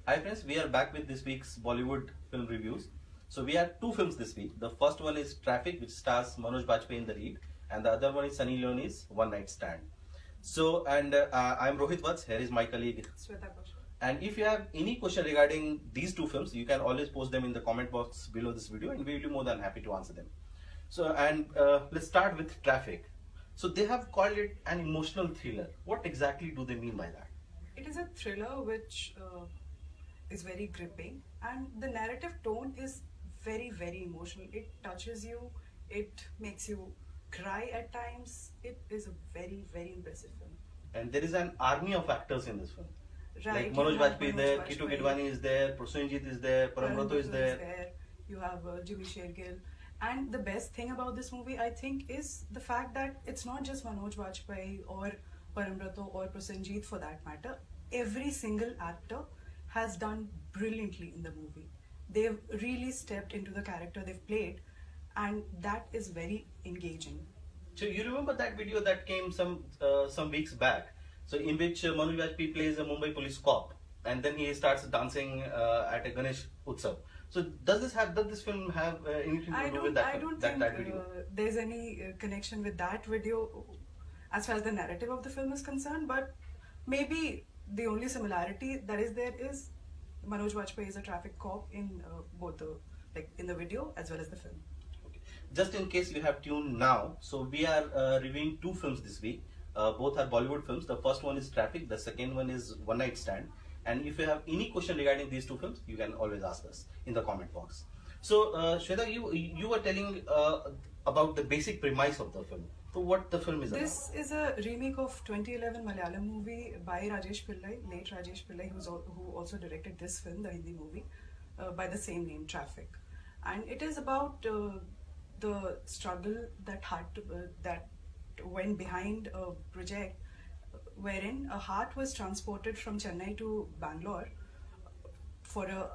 Hi friends, we are back with this week's Bollywood film reviews. So we have two films this week. The first one is Traffic, which stars Manoj Bajpai in the lead, and the other one is Sunny Leone's One Night Stand. So, I'm Rohit Vats. Here is my colleague Sweta. And if you have any question regarding these two films, you can always post them in the comment box below this video, and we will be more than happy to answer them. So, let's start with Traffic. So they have called it an emotional thriller. What exactly do they mean by that? It is a thriller which is very gripping, and the narrative tone is very, very emotional. It touches you, it makes you cry at times. It is a very, very impressive film. And there is an army of actors in this film. Right, like Manoj Bajpai is there, Kitu Gidwani is there, Prosenjit is there, Parambrata is there. You have Jimmy Shergill. And the best thing about this movie, I think, is the fact that it's not just Manoj Bajpai or Parambrata or Prosenjit for that matter. Every single actor has done brilliantly in the movie. They've really stepped into the character they've played, and that is very engaging. So you remember that video that came some weeks back? So in which Manoj Bajpai plays a Mumbai police cop, and then he starts dancing at a Ganesh Utsav. So does this film have anything to do with that? I don't think there's any connection with that video as far as the narrative of the film is concerned, but maybe the only similarity that is there is Manoj Bajpai is a traffic cop in both in the video as well as the film. Okay. Just in case you have tuned now, so we are reviewing two films this week. Both are Bollywood films. The first one is Traffic. The second one is One Night Stand. And if you have any question regarding these two films, you can always ask us in the comment box. So, Sweta, you were telling about the basic premise of the film. So, what the film is about? This is a remake of 2011 Malayalam movie by Rajesh Pillai, late Rajesh Pillai, who also directed this film, the Hindi movie, by the same name, Traffic. And it is about the struggle that went behind a project wherein a heart was transported from Chennai to Bangalore for a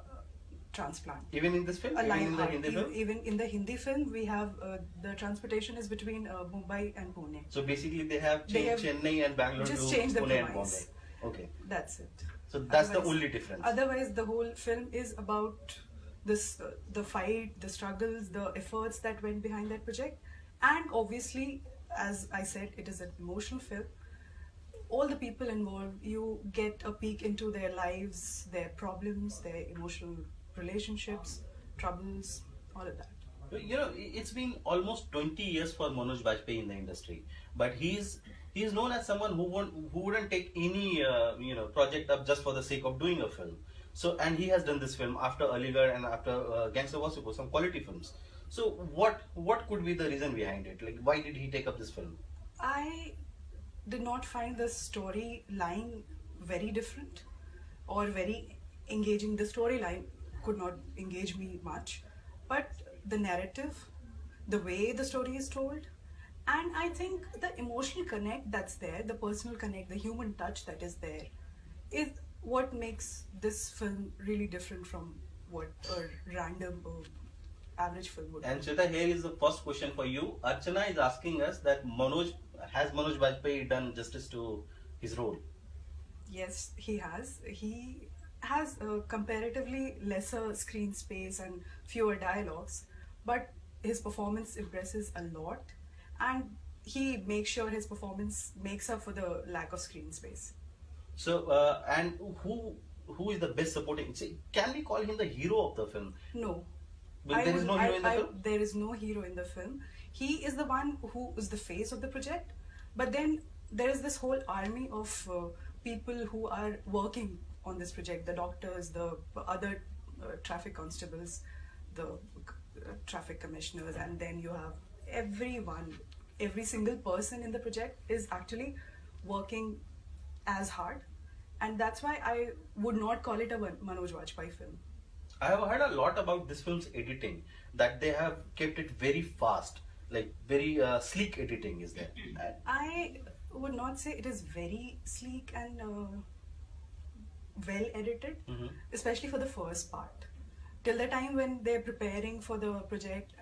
transplant. Even in this film? Even in the Hindi film? Even in the Hindi film, we have the transportation is between Mumbai and Pune. So basically they have changed Chennai and Bangalore to Pune and Bombay. Okay. That's it. So that's the only difference. Otherwise, the whole film is about this, the fight, the struggles, the efforts that went behind that project. And obviously, as I said, it is an emotional film. All the people involved, you get a peek into their lives, their problems, their emotional relationships, troubles, all of that. You know, it's been almost 20 years for Manoj Bajpai in the industry, but he's known as someone who wouldn't take any project up just for the sake of doing a film. So, and he has done this film after Aligarh and after Gangster Wasseypur, some quality films. So, what could be the reason behind it? Like, why did he take up this film? I did not find the storyline very different or very engaging. The storyline could not engage me much, but the narrative, the way the story is told, and I think the emotional connect that's there, the personal connect, the human touch that is there, is what makes this film really different from what a random average film would be. And Sweta, here is the first question for you. Archana is asking us that has Manoj Bajpai done justice to his role? Yes, he has. He has comparatively lesser screen space and fewer dialogues, but his performance impresses a lot, and he makes sure his performance makes up for the lack of screen space. So, and who is the best supporting? See, can we call him the hero of the film? No. But there is no hero in the film? There is no hero in the film. He is the one who is the face of the project, but then there is this whole army of people who are working on this project, the doctors, the other traffic constables, the traffic commissioners, and then you have every single person in the project is actually working as hard, and that's why I would not call it a Manoj Bajpai film. I have heard a lot about this film's editing, that they have kept it very fast, like very sleek editing is there. I would not say it is very sleek and well edited, especially for the first part. Till the time when they're preparing for the project,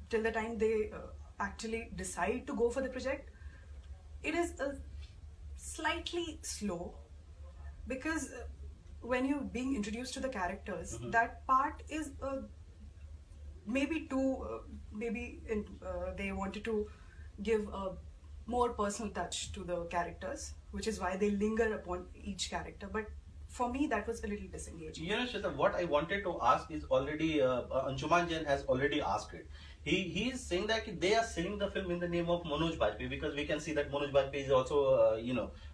till the time they actually decide to go for the project, it is slightly slow, because when you're being introduced to the characters, that part is maybe they wanted to give a more personal touch to the characters, which is why they linger upon each character. But for me, that was a little disengaging. You know, Shweta, what I wanted to ask is already Anshuman Jain has already asked it. He is saying that they are selling the film in the name of Manoj Bajpai, because we can see that Manoj Bajpai is also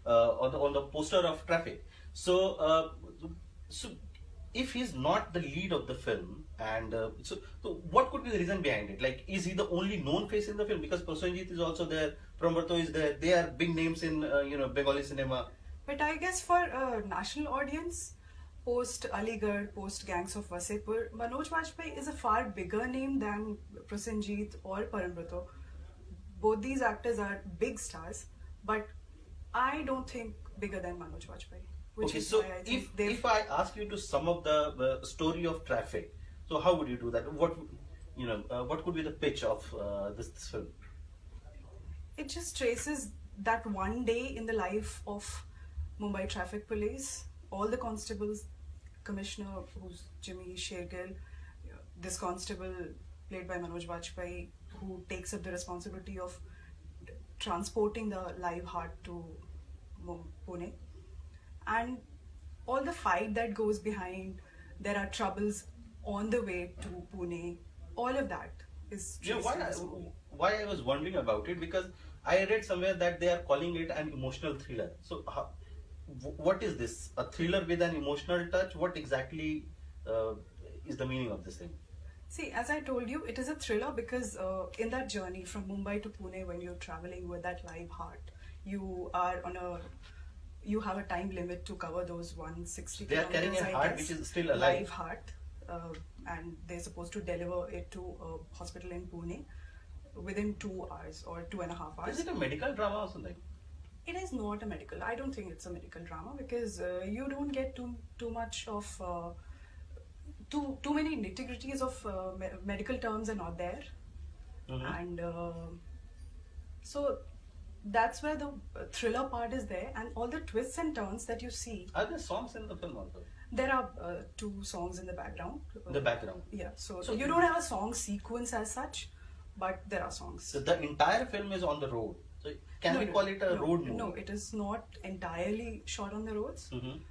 on the poster of Traffic. So if he's not the lead of the film, and so what could be the reason behind it? Like, is he the only known face in the film? Because Prosenjit is also there, Prambarto is there. They are big names in Bengali cinema. But I guess for a national audience, post Aligarh, post Gangs of Wasseypur, Manoj Bajpai is a far bigger name than Prosenjit or Parambrito. Both these actors are big stars, but I don't think bigger than Manoj Bajpai. Okay, so if I ask you to sum up the story of Traffic, so how would you do that? What could be the pitch of this film? It just traces that one day in the life of Mumbai Traffic Police. All the constables, Commissioner, who's Jimmy Shergill, this constable played by Manoj Bajpai, who takes up the responsibility of transporting the live heart to Pune, and all the fight that goes behind. There are troubles on the way to Pune. All of that is why I was wondering about it, because I read somewhere that they are calling it an emotional thriller. So what is this? A thriller with an emotional touch? What exactly is the meaning of this thing? See, as I told you, it is a thriller because in that journey from Mumbai to Pune, when you're traveling with that live heart, you have a time limit to cover those 160 They are carrying a heart which is still alive. Live heart, and they're supposed to deliver it to a hospital in Pune within 2 hours or 2.5 hours. Is it a medical drama or something? It is not a medical. I don't think it's a medical drama, because you don't get too much of too many nitty-gritties of medical terms are not there, and so that's where the thriller part is there, and all the twists and turns that you see. Are there songs in the film also? There are 2 songs in the background. The background. Yeah. So you don't have a song sequence as such, but there are songs. So the entire film is on the road. So can we call it a road movie? No, it is not entirely shot on the roads,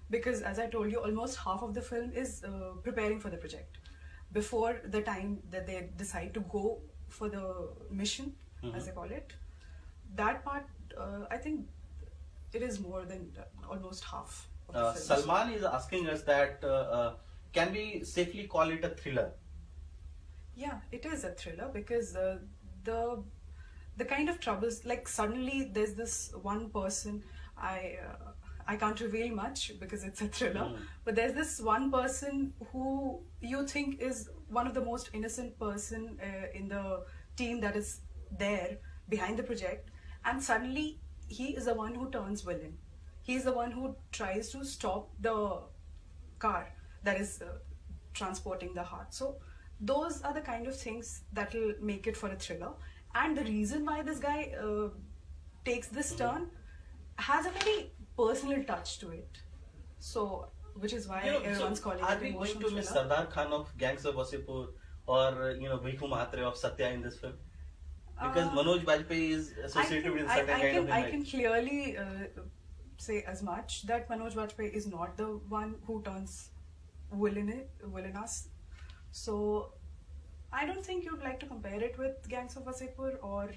because as I told you, almost half of the film is preparing for the project. Before the time that they decide to go for the mission, as they call it, that part, I think it is more than almost half of the film. Salman is asking us that can we safely call it a thriller? Yeah, it is a thriller, because the kind of troubles, like suddenly there's this one person, I can't reveal much because it's a thriller, but there's this one person who you think is one of the most innocent person in the team that is there behind the project, and suddenly he is the one who turns villain. He's the one who tries to stop the car that is transporting the heart. So those are the kind of things that will make it for a thriller. And the reason why this guy takes this turn has a very personal touch to it. So, which is why everyone's calling it emotional thriller. Are we going to miss Sardar Khan of Gangs of Wasseypur or Bhikhu Mahatre of Satya in this film? Because Manoj Bajpai is associated with certain kind of I can clearly say as much that Manoj Bajpai is not the one who turns villainous. So I don't think you'd like to compare it with Gangs of Wasseypur or...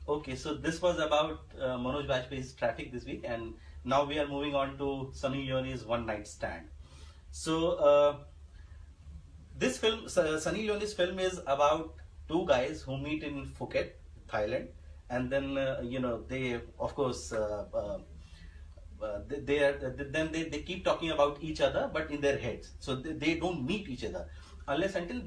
Okay, so this was about Manoj Bajpai's Traffic this week, and now we are moving on to Sunny Leone's One Night Stand. So this film, Sunny Leone's film, is about 2 guys who meet in Phuket, Thailand, and then they of course they keep talking about each other, but in their heads. So they don't meet each other unless until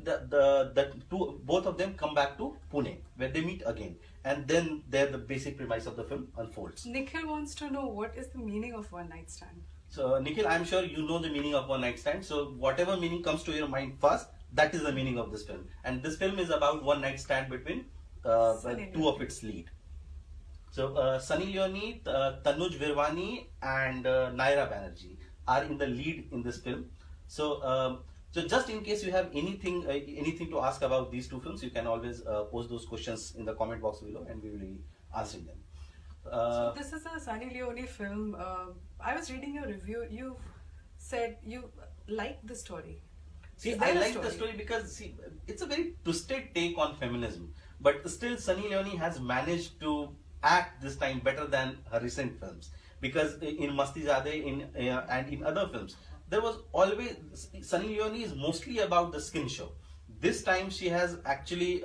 both of them come back to Pune, where they meet again, and then there the basic premise of the film unfolds. Nikhil wants to know what is the meaning of One Night Stand. So Nikhil, I'm sure you know the meaning of One Night Stand. So whatever meaning comes to your mind first, that is the meaning of this film. And this film is about one night stand between 2 of its lead. So Sunny Leone, Tanuj, Virwani, and Nyra Banerjee. are in the lead in this film. So just in case you have anything to ask about these two films, you can always post those questions in the comment box below, and we will be answering them. So this is a Sunny Leone film. I was reading your review. You said you liked the story. See, I like the story because it's a very twisted take on feminism, but still Sunny Leone has managed to act this time better than her recent films. Because in Masti Zade and in other films, there was always Sunny Leone is mostly about the skin show. This time she has actually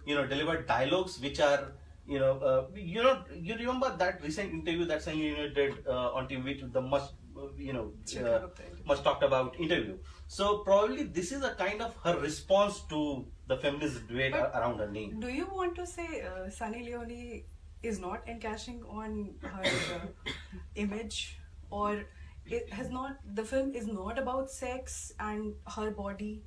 delivered dialogues which are you remember that recent interview that Sunny Leone did on TV, with the much talked about interview. So probably this is a kind of her response to the feminist debate around her name. Do you want to say Sunny Leone is not encashing on her image, or the film is not about sex and her body?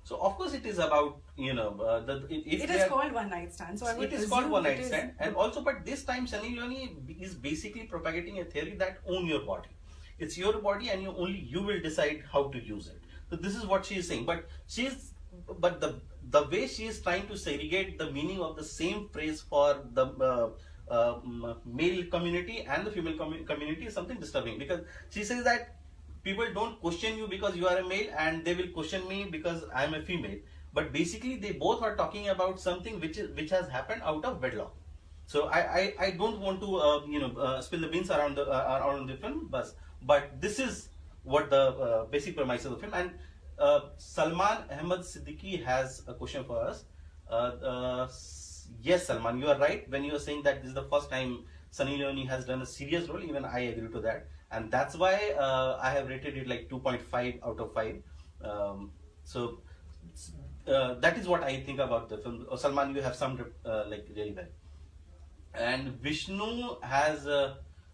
So of course it is about it is called One Night Stand. So it is called One Night Stand, and also, but this time Sunny Leone is basically propagating a theory that own your body. It's your body, and only you will decide how to use it. So this is what she is saying. But the way she is trying to segregate the meaning of the same phrase for the male community and the female community is something disturbing, because she says that people don't question you because you are a male, and they will question me because I am a female. But basically, they both are talking about something which has happened out of wedlock. So I don't want to spill the beans around the film, but this is what the basic premise of the film. And Salman Ahmed Siddiqui has a question for us. Yes, Salman, you are right when you are saying that this is the first time Sunny Leone has done a serious role. Even I agree to that, and that's why I have rated it like 2.5 out of 5. That is what I think about the film. Salman, you have summed it like really well. And Vishnu has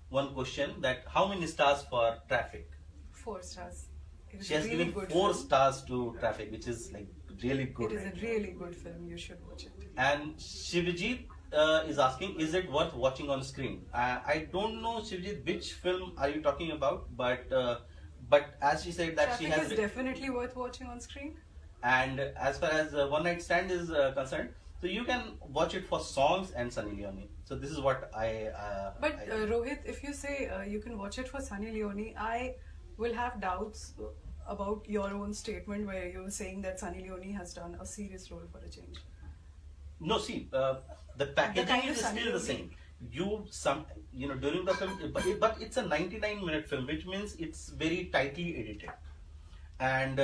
one question, that how many stars for Traffic? 4 stars. She has given 4 stars to Traffic, which is like really good. It is a really good film. You should watch it. And Shivjit is asking, is it worth watching on screen? I don't know, Shivjit, which film are you talking about? But as she said that Traffic she has is definitely worth watching on screen. And as far as One Night Stand is concerned, so you can watch it for songs and Sunny Leone. So this is what I. Rohit, if you say you can watch it for Sunny Leone, I will have doubts about your own statement where you're saying that Sunny Leone has done a serious role for a change. No, see, the packaging is still the same. During the film, but it's a 99-minute film, which means it's very tightly edited. And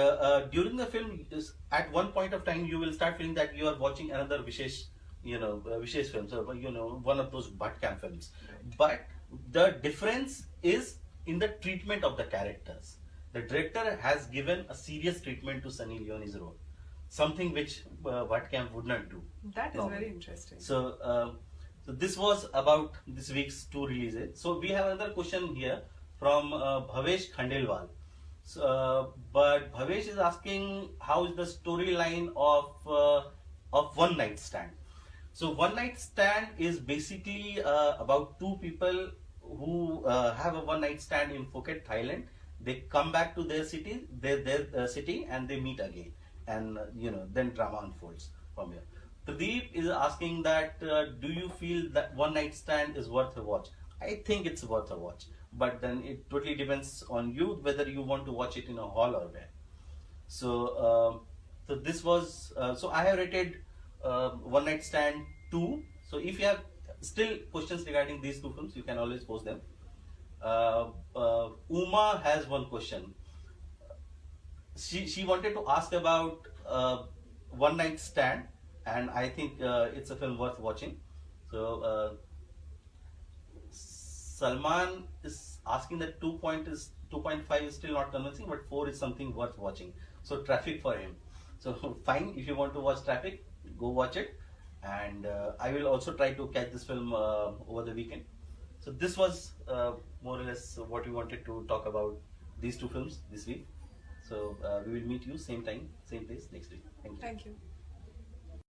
during the film, at one point of time, you will start feeling that you are watching another Vishesh film, so one of those butt camp films. But the difference is in the treatment of the characters. The director has given a serious treatment to Sunny Leone's role, something which butt camp would not do. That is very interesting. So this was about this week's 2 releases. So we have another question here from Bhavesh Khandelwal. But Bhavesh is asking, how is the storyline of One Night Stand? So One Night Stand is basically about 2 people who have a one night stand in Phuket, Thailand. They come back to their city, and they meet again, and then drama unfolds from here. Pradeep is asking that do you feel that One Night Stand is worth a watch? I think it's worth a watch, but then it totally depends on you whether you want to watch it in a hall or where. So this was so I have rated One Night Stand 2. So if you have still questions regarding these 2 films, you can always post them. Uma has one question. She wanted to ask about One Night Stand, and I think it's a film worth watching. So Salman is asking that 2.5 is still not convincing, but 4 is something worth watching. So Traffic for him. So fine, if you want to watch Traffic, go watch it. And I will also try to catch this film over the weekend. So this was more or less what we wanted to talk about these 2 films this week. So we will meet you same time, same place next week. Thank you. Thank you.